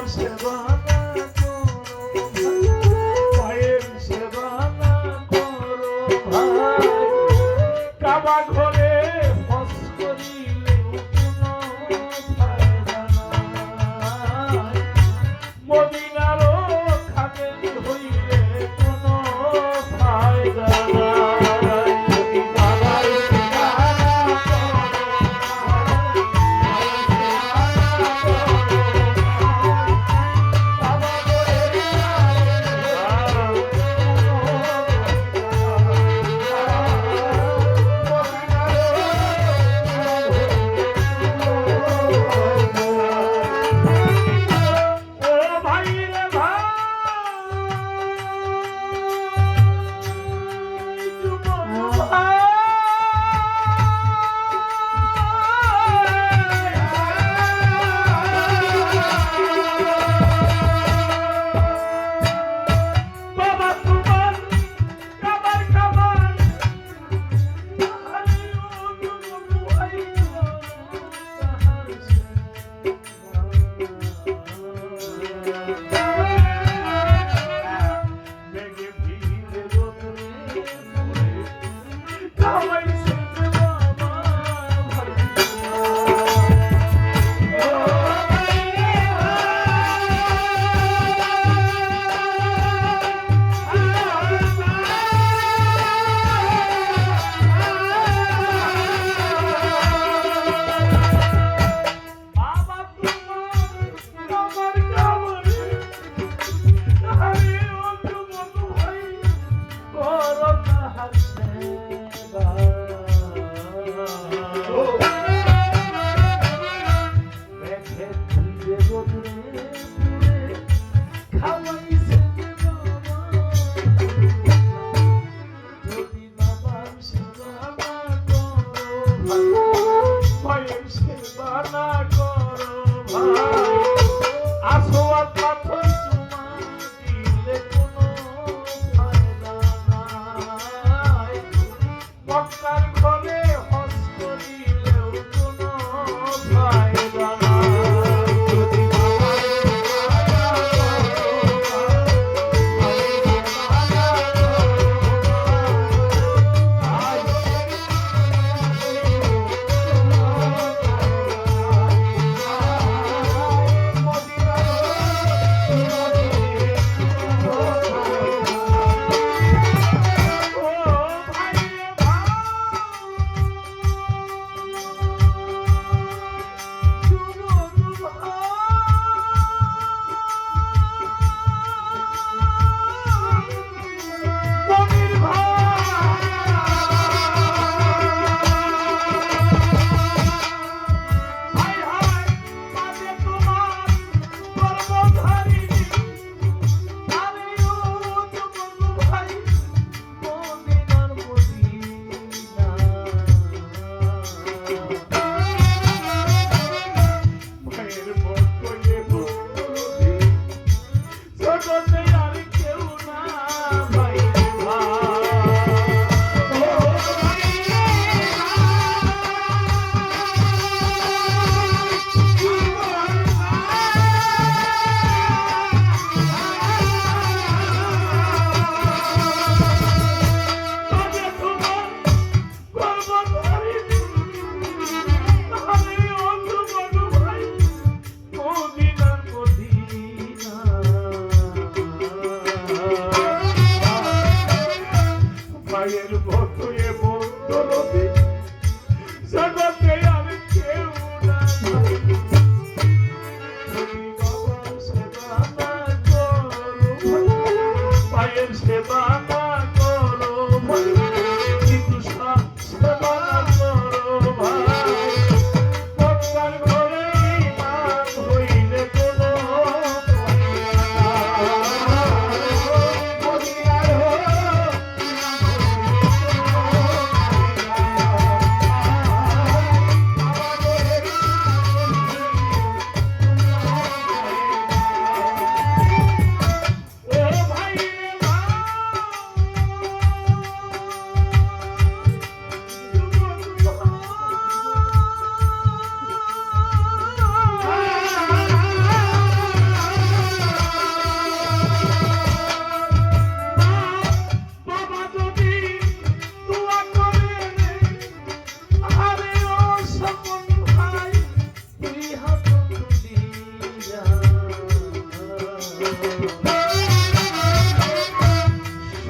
সেবা না করো মায়ের সেবা না করো ভাই কাবা ঘরে হজ করিলেও কোনো ফায়দা নাই মদিনারও খাদেম হইলে কোনো ফায়দা নাই যদি বাবার সেবা না করো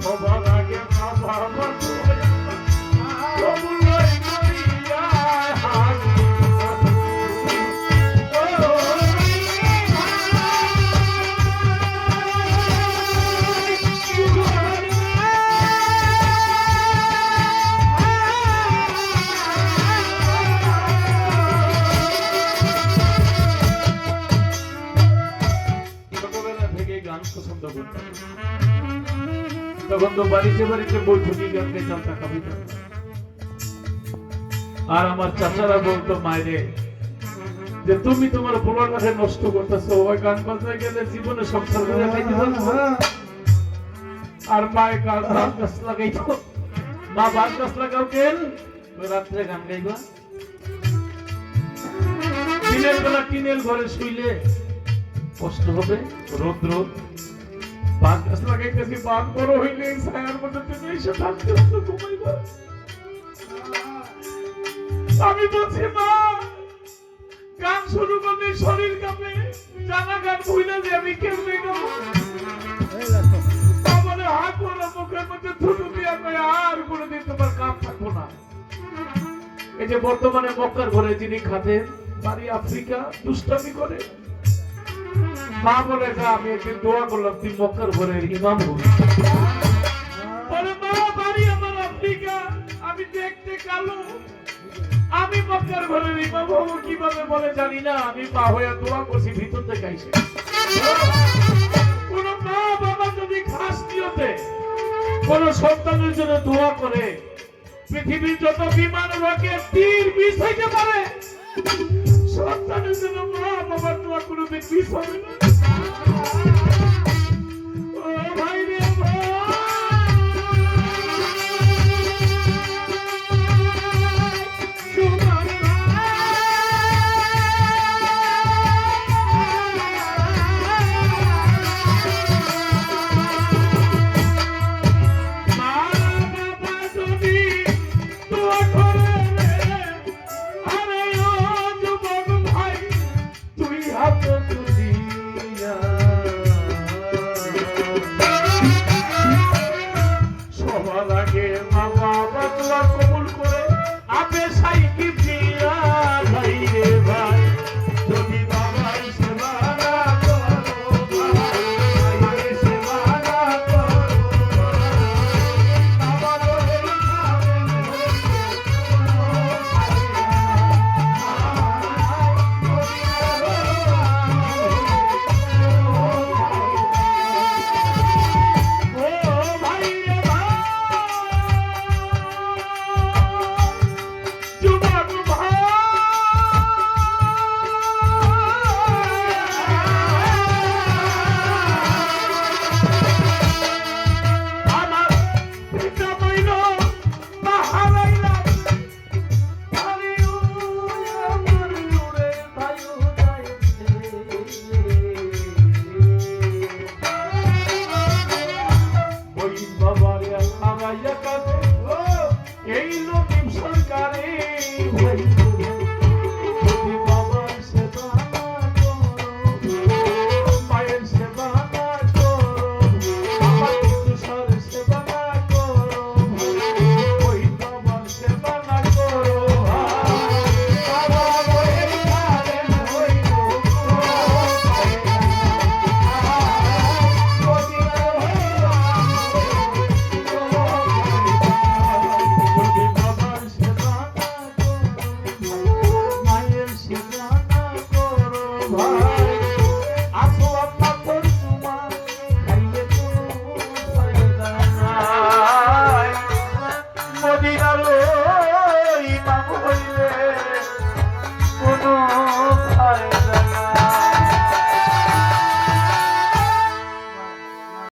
সবার আগে মা বাবা কবুল করিয়া হাত ছোটবেলা থেকে গান পছন্দ করতাম। তখন তো বাড়িতে বাড়িতে বৈঠকি গান গাইতাম, টাকা পেতাম। আর আমার চাচারা বলতো মায়েরে যে তুমি তোমার পোলাটাকে নষ্ট করতেছো, ওই গান বাজনায় গেলে জীবনে সংসার করে খাইতে পারবো না। আর মায়ের গান গাছ লাগাইতো, মা বাদ গাছ লাগাও কেন, রাত্রে গান গাইবা। দিনের বেলা টিনের ঘরে শুইলে কষ্ট হবে, রোদ রোদ। বাদ গাছ লাগাইতেছি, বাদ বড় হইলে ছায়ার মধ্যে তুমি এসে থাকতে হতো, ঘুমাইবা। আমি বলছি মা, গান শুরু করলে শরীর কাঁপে, জানা গান ভুলে যে আমি কেমনে গাবো। আমাদের হাত বলা মুখের মধ্যে থুতু দিয়া কয় আর কোনোদিন তোমার কাম থাকবো না। এই যে বর্তমানে মক্কার ঘরে যিনি খাতেন, বাড়ি আফ্রিকা, দুষ্টামি করে। মা বলে আমি একদিন দোয়া করলাম তুই মক্কার ঘরের ইমাম হবি। বলে মা বাড়ি আমার আফ্রিকা, আমি দেখতে কালো, আমি মক্কার ঘরের ইমাম হবো কিভাবে বলে জানি না। আমি পা হয়ে দোয়া করছি ভিতর থেকে আইসে। কোন মা বাবা যদি খাস নিয়তে কোন সন্তানের জন্য দোয়া করে, পৃথিবীর যত বিমান রকেট তীর বিষ হইতে পারে, সন্তানের জন্য মা বাবার দোয়া কোনোদিন বিষ হবে না।